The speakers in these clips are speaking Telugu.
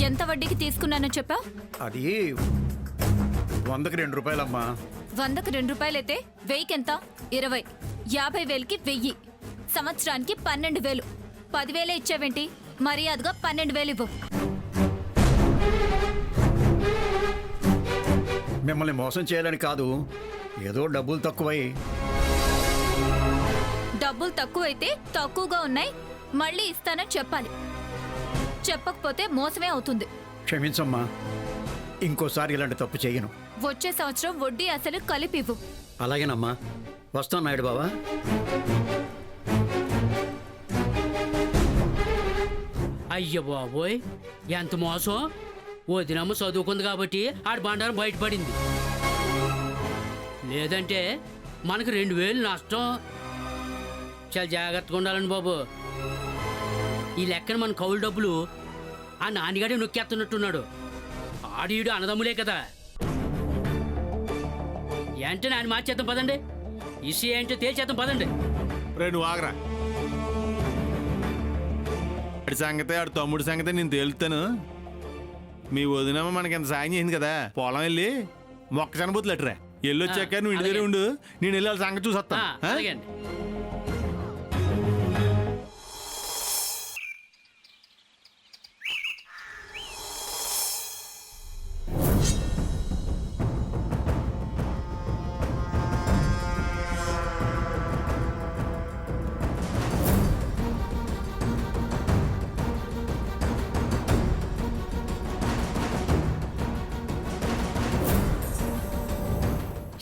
ఎంత వడ్డీకి తీసుకున్నానో చెప్పావు? అది 100కి 2 రూపాయలమ్మా. 100కి 2 రూపాయలైతే 1000కి ఎంత? 20. 50,000కి 1000. సంవత్సరానికి 12,000. 10,000 ఇచ్చావేంటి? మర్యాదగా 12,000 ఇవ్వు. మిమ్మల్ని మోసం చేయాలని కాదు, ఏదో డబ్బులు తక్కువై. డబ్బులు తక్కువైతే తక్కువగా ఉన్నాయి, మళ్ళీ ఇస్తానని చెప్పాలి. చెప్పకపోతే మోసమే అవుతుంది. క్షమించమ్మా, ఇంకోసారి ఇలాంటి తప్పు చేయను. వచ్చే సంవత్సరం వడ్డీ అసలు కలిపివ్వు. అలాగేనమ్మా, వస్తాను నాయుడు బావా. అయ్య బాబోయ్, ఎంత మోసం! వదినమ్మ చదువుకుంది కాబట్టి ఆడి బండారం బయటపడింది, లేదంటే మనకు 2,000 నష్టం. చాలా జాగ్రత్తగా ఉండాలండి బాబు. ఈ లెక్కన మన కౌలు డబ్బులు ఆ నాన్నగాడే నొక్కేస్తున్నట్టున్నాడు. ఆడీడు అన్నదమ్ములే కదా. ఏంటని ఆయన మార్చేద్దాం పదండి, ఇసి ఏంటో తేల్చేద్దాం పదండి. నువ్వు ఆగరా. ఆడి సంగతే ఆడు తమ్ముడి సంగతే నేను తేలుతాను. మీ వదినమ్మ మనకి ఎంత సాయం చేసింది కదా, పొలం వెళ్ళి మొక్కజొన్న బుద్ధులు అట్టురా. వెళ్ళొచ్చాక నువ్వు ఇంటి దగ్గర ఉండు, నేను వెళ్ళి వాళ్ళ సంగతి చూసి వస్తాను. అలాగే అండి.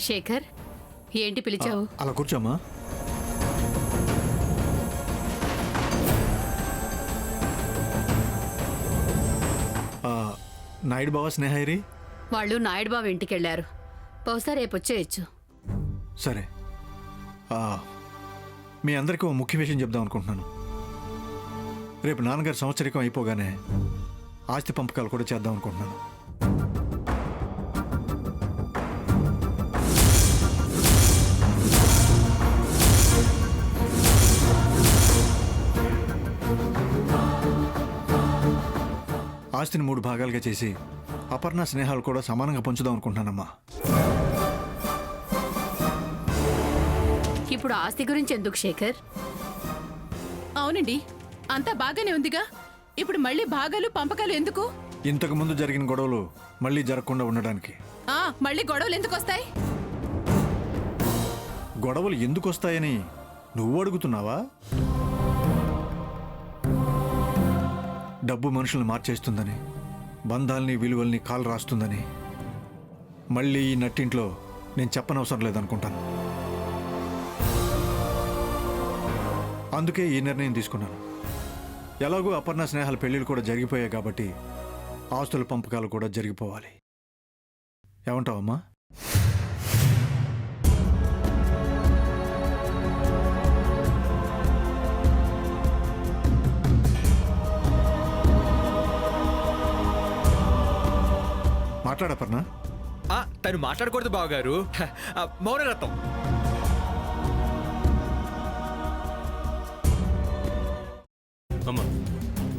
శేఖర్, ఏంటి పిలిచావు? అలా కూర్చోమ్మా. నాయుడు బావ స్నేహైరి వాళ్ళు నాయుడు బావ ఇంటికి వెళ్ళారు. బహుశా రేపు వచ్చేయచ్చు. సరే, మీ అందరికీ ఓ ముఖ్య విషయం చెప్దాం అనుకుంటున్నాను. రేపు నాన్నగారు సంవత్సరికం అయిపోగానే ఆస్తి పంపకాలు కూడా చేద్దాం అనుకుంటున్నాను. ఆస్తిని 3 భాగాలుగా చేసి అపర్ణ స్నేహాలు కూడా సమానంగా పంచుదాం అనుకుంటున్నానమ్మా. ఇప్పుడు ఆస్తి గురించి ఎందుకు శేఖర్? అవునండి, అంతా బాగానే ఉందిగా. ఇప్పుడు మళ్ళీ భాగాలు పంపకాలు ఎందుకు? ఇంతకు ముందు జరిగిన గొడవలు మళ్ళీ జరగకుండా ఉండడానికి. మళ్ళీ గొడవలు ఎందుకు వస్తాయి? గొడవలు ఎందుకు వస్తాయని నువ్వు అడుగుతున్నావా? డబ్బు మనుషులను మార్చేస్తుందని, బంధాల్ని విలువల్ని కాలు రాస్తుందని మళ్ళీ ఈ నట్టింట్లో నేను చెప్పనవసరం లేదనుకుంటాను. అందుకే ఈ నిర్ణయం తీసుకున్నాను. ఎలాగో అపర్ణ స్నేహాల పెళ్ళిళ్ళు కూడా జరిగిపోయాయి కాబట్టి ఆస్తుల పంపకాలు కూడా జరిగిపోవాలి. ఏమంటావమ్మా? మాట్లాడపర్నా? తను మాట్లాడకూడదు బావగారు, మౌనరత్నం. అమ్మా,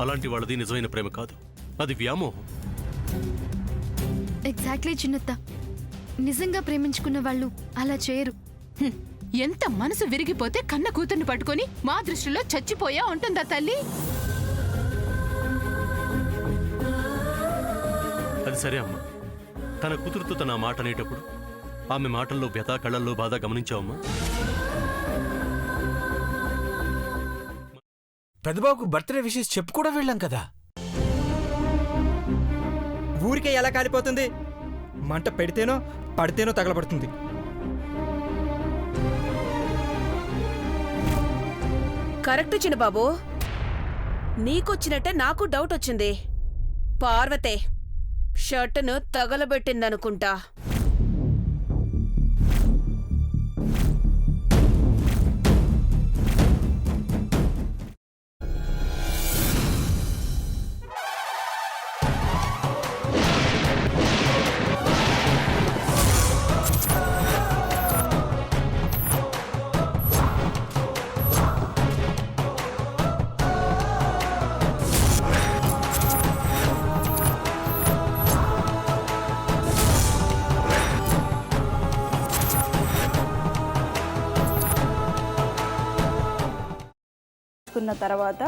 అలాంటి వాళ్ళది నిజమైన ప్రేమ కాదు, అది వ్యామోహం. ఎగ్జాక్ట్లీ చిన్నత్త, నిజంగా ప్రేమించుకున్న వాళ్ళు అలా చేయరు. ఎంత మనసు విరిగిపోతే కన్న కూతుర్ని పట్టుకొని మా దృష్టిలో చచ్చిపోయా ఉంటుందా తల్లి? అది సరే అమ్మా, తన కూతురుతో తన మాట అనేటప్పుడు ఆమె మాటల్లో వ్యథ, కళ్ళల్లో బాధ గమనించావమ్మా? పెద్దబాబుకు బర్త్డే విషెస్ చెప్పు కూడా వెళ్ళాం కదా. ఊరికే ఎలా కాలిపోతుంది? మంట పెడితేనో పడితేనో తగలబడుతుంది. కరెక్ట్ చిన్నబాబు, నీకొచ్చినట్టే నాకు డౌట్ వచ్చింది. పార్వతే షర్టును తగలబెట్టిందనుకుంటా. కున్న తర్వాత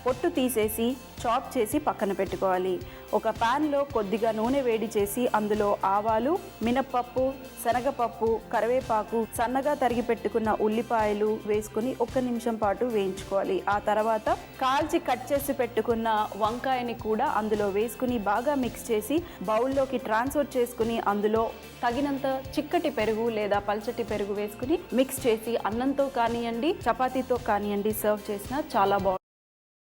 పొట్టు తీసేసి చాప్ చేసి పక్కన పెట్టుకోవాలి. ఒక ప్యాన్లో కొద్దిగా నూనె వేడి చేసి అందులో ఆవాలు, మినప్పప్పు, శనగపప్పు, కరివేపాకు, సన్నగా తరిగి పెట్టుకున్న ఉల్లిపాయలు వేసుకుని 1 నిమిషం పాటు వేయించుకోవాలి. ఆ తర్వాత కాల్చి కట్ చేసి పెట్టుకున్న వంకాయని కూడా అందులో వేసుకుని బాగా మిక్స్ చేసి బౌల్లోకి ట్రాన్స్ఫర్ చేసుకుని అందులో తగినంత చిక్కటి పెరుగు లేదా పల్చటి పెరుగు వేసుకుని మిక్స్ చేసి అన్నంతో కానివ్వండి, చపాతీతో కానివ్వండి సర్వ్ చేసినా చాలా బాగుంటుంది.